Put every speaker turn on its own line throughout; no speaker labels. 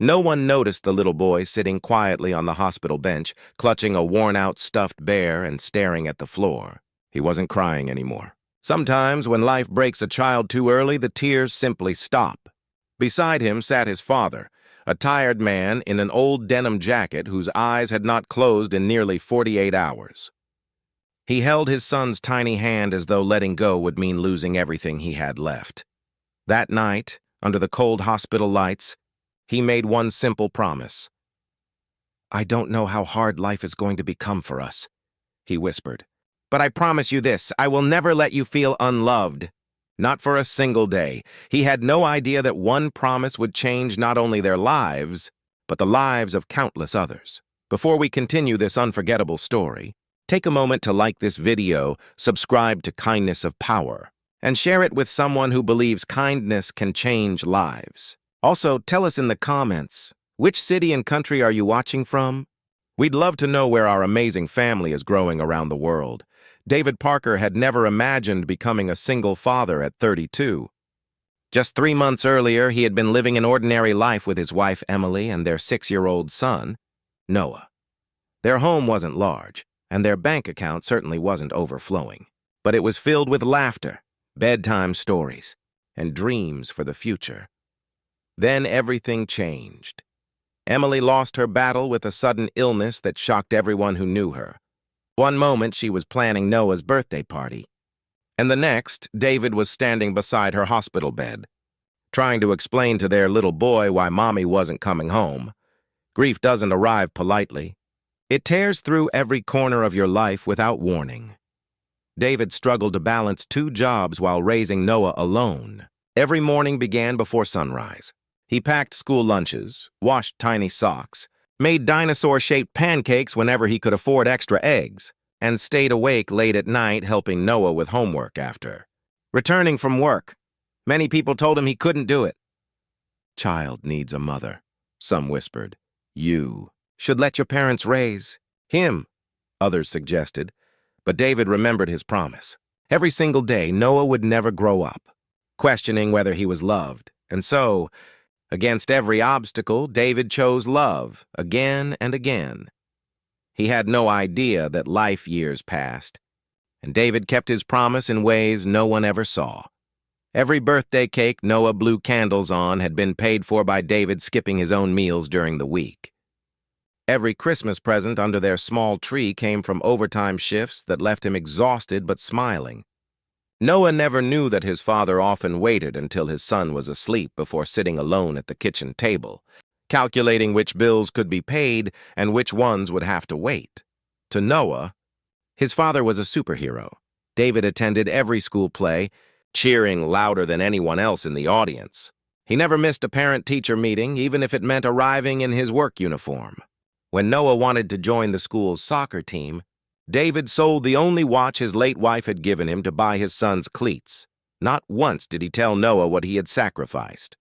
No one noticed the little boy sitting quietly on the hospital bench, clutching a worn-out stuffed bear and staring at the floor. He wasn't crying anymore. Sometimes, when life breaks a child too early, the tears simply stop. Beside him sat his father, a tired man in an old denim jacket whose eyes had not closed in nearly 48 hours. He held his son's tiny hand as though letting go would mean losing everything he had left. That night, under the cold hospital lights, he made one simple promise. "I don't know how hard life is going to become for us," he whispered. "But I promise you this, I will never let you feel unloved." Not for a single day. He had no idea that one promise would change not only their lives, but the lives of countless others. Before we continue this unforgettable story, take a moment to like this video, subscribe to Kindness of Power, and share it with someone who believes kindness can change lives. Also, tell us in the comments, which city and country are you watching from? We'd love to know where our amazing family is growing around the world. David Parker had never imagined becoming a single father at 32. Just 3 months earlier, he had been living an ordinary life with his wife Emily and their 6-year-old son, Noah. Their home wasn't large, and their bank account certainly wasn't overflowing. But it was filled with laughter, bedtime stories, and dreams for the future. Then everything changed. Emily lost her battle with a sudden illness that shocked everyone who knew her. One moment she was planning Noah's birthday party, and the next, David was standing beside her hospital bed, trying to explain to their little boy why mommy wasn't coming home. Grief doesn't arrive politely. It tears through every corner of your life without warning. David struggled to balance 2 jobs while raising Noah alone. Every morning began before sunrise. He packed school lunches, washed tiny socks, made dinosaur-shaped pancakes whenever he could afford extra eggs, and stayed awake late at night helping Noah with homework after. Returning from work, many people told him he couldn't do it. "Child needs a mother," some whispered. "You should let your parents raise him," others suggested. But David remembered his promise. Every single day, Noah would never grow up, questioning whether he was loved, and so, against every obstacle, David chose love again and again. He had no idea that life years passed, and David kept his promise in ways no one ever saw. Every birthday cake Noah blew candles on had been paid for by David skipping his own meals during the week. Every Christmas present under their small tree came from overtime shifts that left him exhausted but smiling. Noah never knew that his father often waited until his son was asleep before sitting alone at the kitchen table, calculating which bills could be paid and which ones would have to wait. To Noah, his father was a superhero. David attended every school play, cheering louder than anyone else in the audience. He never missed a parent-teacher meeting, even if it meant arriving in his work uniform. When Noah wanted to join the school's soccer team, David sold the only watch his late wife had given him to buy his son's cleats. Not once did he tell Noah what he had sacrificed.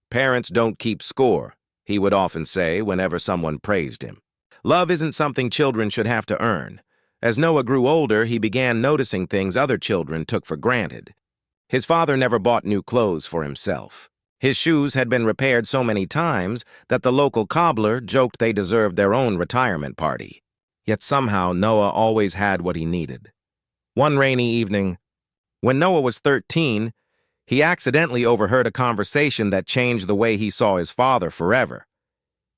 "Parents don't keep score," he would often say whenever someone praised him. Love isn't something children should have to earn. As Noah grew older, he began noticing things other children took for granted. His father never bought new clothes for himself. His shoes had been repaired so many times that the local cobbler joked they deserved their own retirement party. Yet somehow Noah always had what he needed. One rainy evening, when Noah was 13, he accidentally overheard a conversation that changed the way he saw his father forever.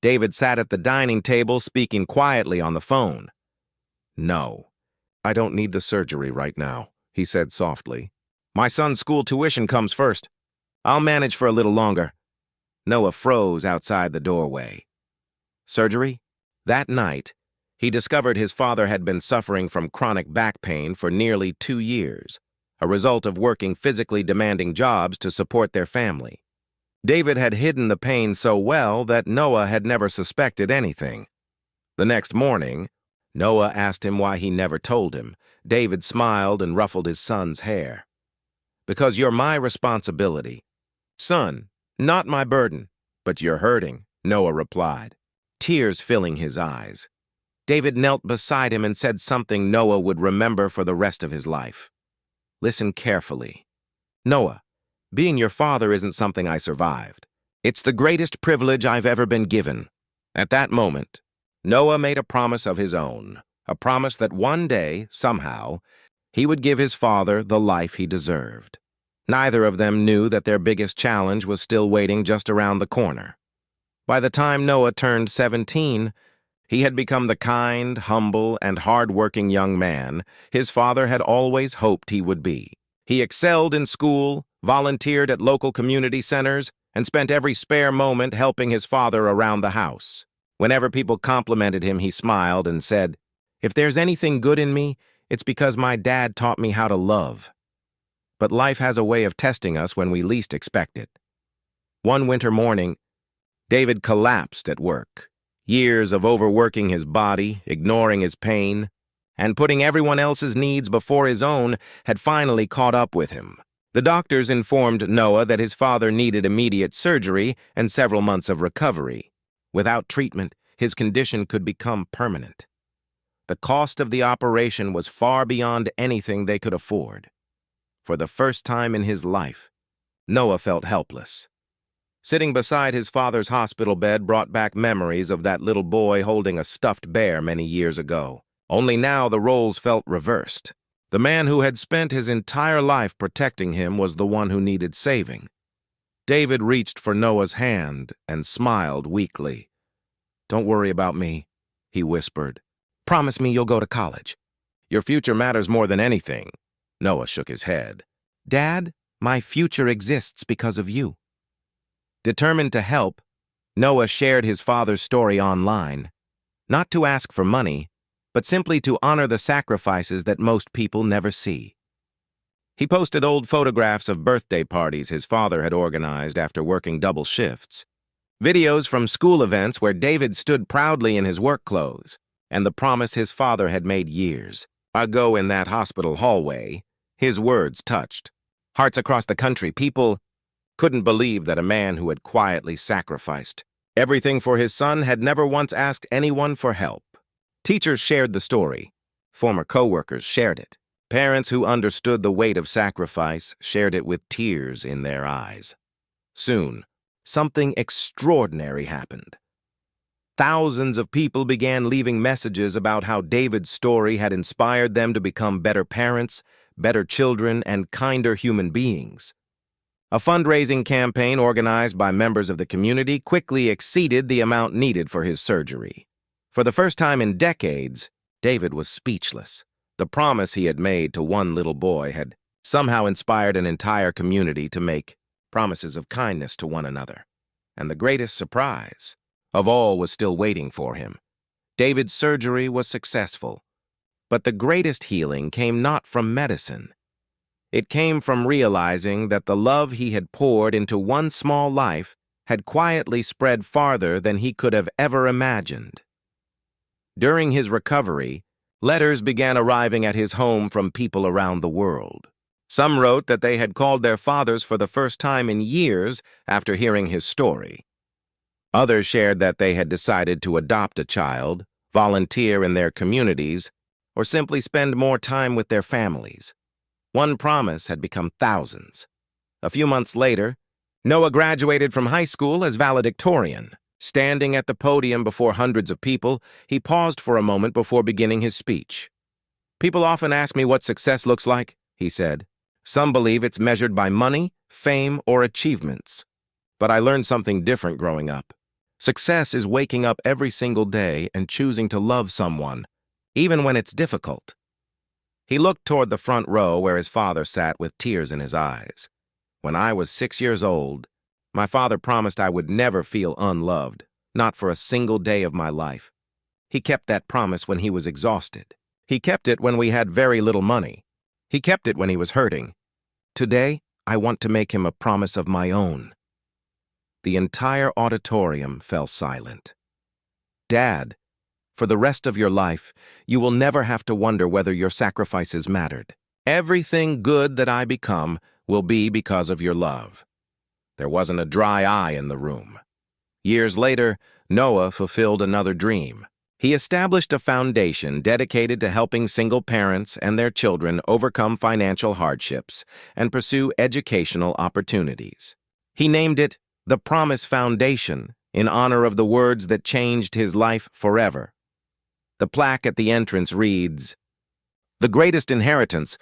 David sat at the dining table speaking quietly on the phone. "No, I don't need the surgery right now," he said softly. "My son's school tuition comes first. I'll manage for a little longer." Noah froze outside the doorway. Surgery? That night, he discovered his father had been suffering from chronic back pain for nearly 2 years, a result of working physically demanding jobs to support their family. David had hidden the pain so well that Noah had never suspected anything. The next morning, Noah asked him why he never told him. David smiled and ruffled his son's hair. "Because you're my responsibility. Son, not my burden, but you're hurting," Noah replied, tears filling his eyes. David knelt beside him and said something Noah would remember for the rest of his life. "Listen carefully. Noah, being your father isn't something I survived. It's the greatest privilege I've ever been given. At that moment, Noah made a promise of his own, a promise that one day, somehow, he would give his father the life he deserved. Neither of them knew that their biggest challenge was still waiting just around the corner. By the time Noah turned 17, he had become the kind, humble, and hard-working young man his father had always hoped he would be. He excelled in school, volunteered at local community centers, and spent every spare moment helping his father around the house. Whenever people complimented him, he smiled and said, "If there's anything good in me, it's because my dad taught me how to love." But life has a way of testing us when we least expect it. One winter morning, David collapsed at work. Years of overworking his body, ignoring his pain, and putting everyone else's needs before his own had finally caught up with him. The doctors informed Noah that his father needed immediate surgery and several months of recovery. Without treatment, his condition could become permanent. The cost of the operation was far beyond anything they could afford. For the first time in his life, Noah felt helpless. Sitting beside his father's hospital bed brought back memories of that little boy holding a stuffed bear many years ago. Only now the roles felt reversed. The man who had spent his entire life protecting him was the one who needed saving. David reached for Noah's hand and smiled weakly. "Don't worry about me," he whispered. "Promise me you'll go to college. Your future matters more than anything." Noah shook his head. "Dad, my future exists because of you." Determined to help, Noah shared his father's story online, not to ask for money, but simply to honor the sacrifices that most people never see. He posted old photographs of birthday parties his father had organized after working double shifts, videos from school events where David stood proudly in his work clothes, and the promise his father had made years ago in that hospital hallway. His words touched hearts across the country. People couldn't believe that a man who had quietly sacrificed everything for his son had never once asked anyone for help. Teachers shared the story. Former coworkers shared it. Parents who understood the weight of sacrifice shared it with tears in their eyes. Soon, something extraordinary happened. Thousands of people began leaving messages about how David's story had inspired them to become better parents, better children, and kinder human beings. A fundraising campaign organized by members of the community quickly exceeded the amount needed for his surgery. For the first time in decades, David was speechless. The promise he had made to one little boy had somehow inspired an entire community to make promises of kindness to one another. And the greatest surprise of all was still waiting for him. David's surgery was successful, but the greatest healing came not from medicine. It came from realizing that the love he had poured into one small life had quietly spread farther than he could have ever imagined. During his recovery, letters began arriving at his home from people around the world. Some wrote that they had called their fathers for the first time in years after hearing his story. Others shared that they had decided to adopt a child, volunteer in their communities, or simply spend more time with their families. One promise had become thousands. A few months later, Noah graduated from high school as valedictorian. Standing at the podium before hundreds of people, he paused for a moment before beginning his speech. "People often ask me what success looks like," he said. "Some believe it's measured by money, fame, or achievements. But I learned something different growing up. Success is waking up every single day and choosing to love someone, even when it's difficult." He looked toward the front row where his father sat with tears in his eyes. "When I was 6 years old, my father promised I would never feel unloved, not for a single day of my life. He kept that promise when he was exhausted. He kept it when we had very little money. He kept it when he was hurting. Today, I want to make him a promise of my own." The entire auditorium fell silent. "Dad, for the rest of your life, you will never have to wonder whether your sacrifices mattered. Everything good that I become will be because of your love." There wasn't a dry eye in the room. Years later, Noah fulfilled another dream. He established a foundation dedicated to helping single parents and their children overcome financial hardships and pursue educational opportunities. He named it the Promise Foundation, in honor of the words that changed his life forever. The plaque at the entrance reads, "The greatest inheritance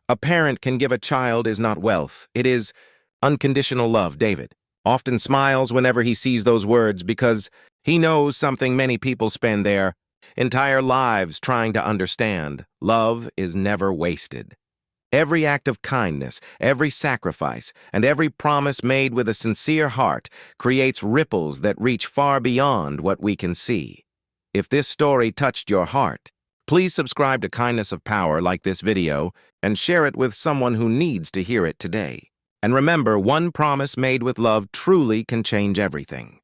a parent can give a child is not wealth. It is unconditional love." David often smiles whenever he sees those words because he knows something many people spend their entire lives trying to understand. Love is never wasted. Every act of kindness, every sacrifice, and every promise made with a sincere heart creates ripples that reach far beyond what we can see. If this story touched your heart, please subscribe to Kindness of Power, like this video, and share it with someone who needs to hear it today. And remember, one promise made with love truly can change everything.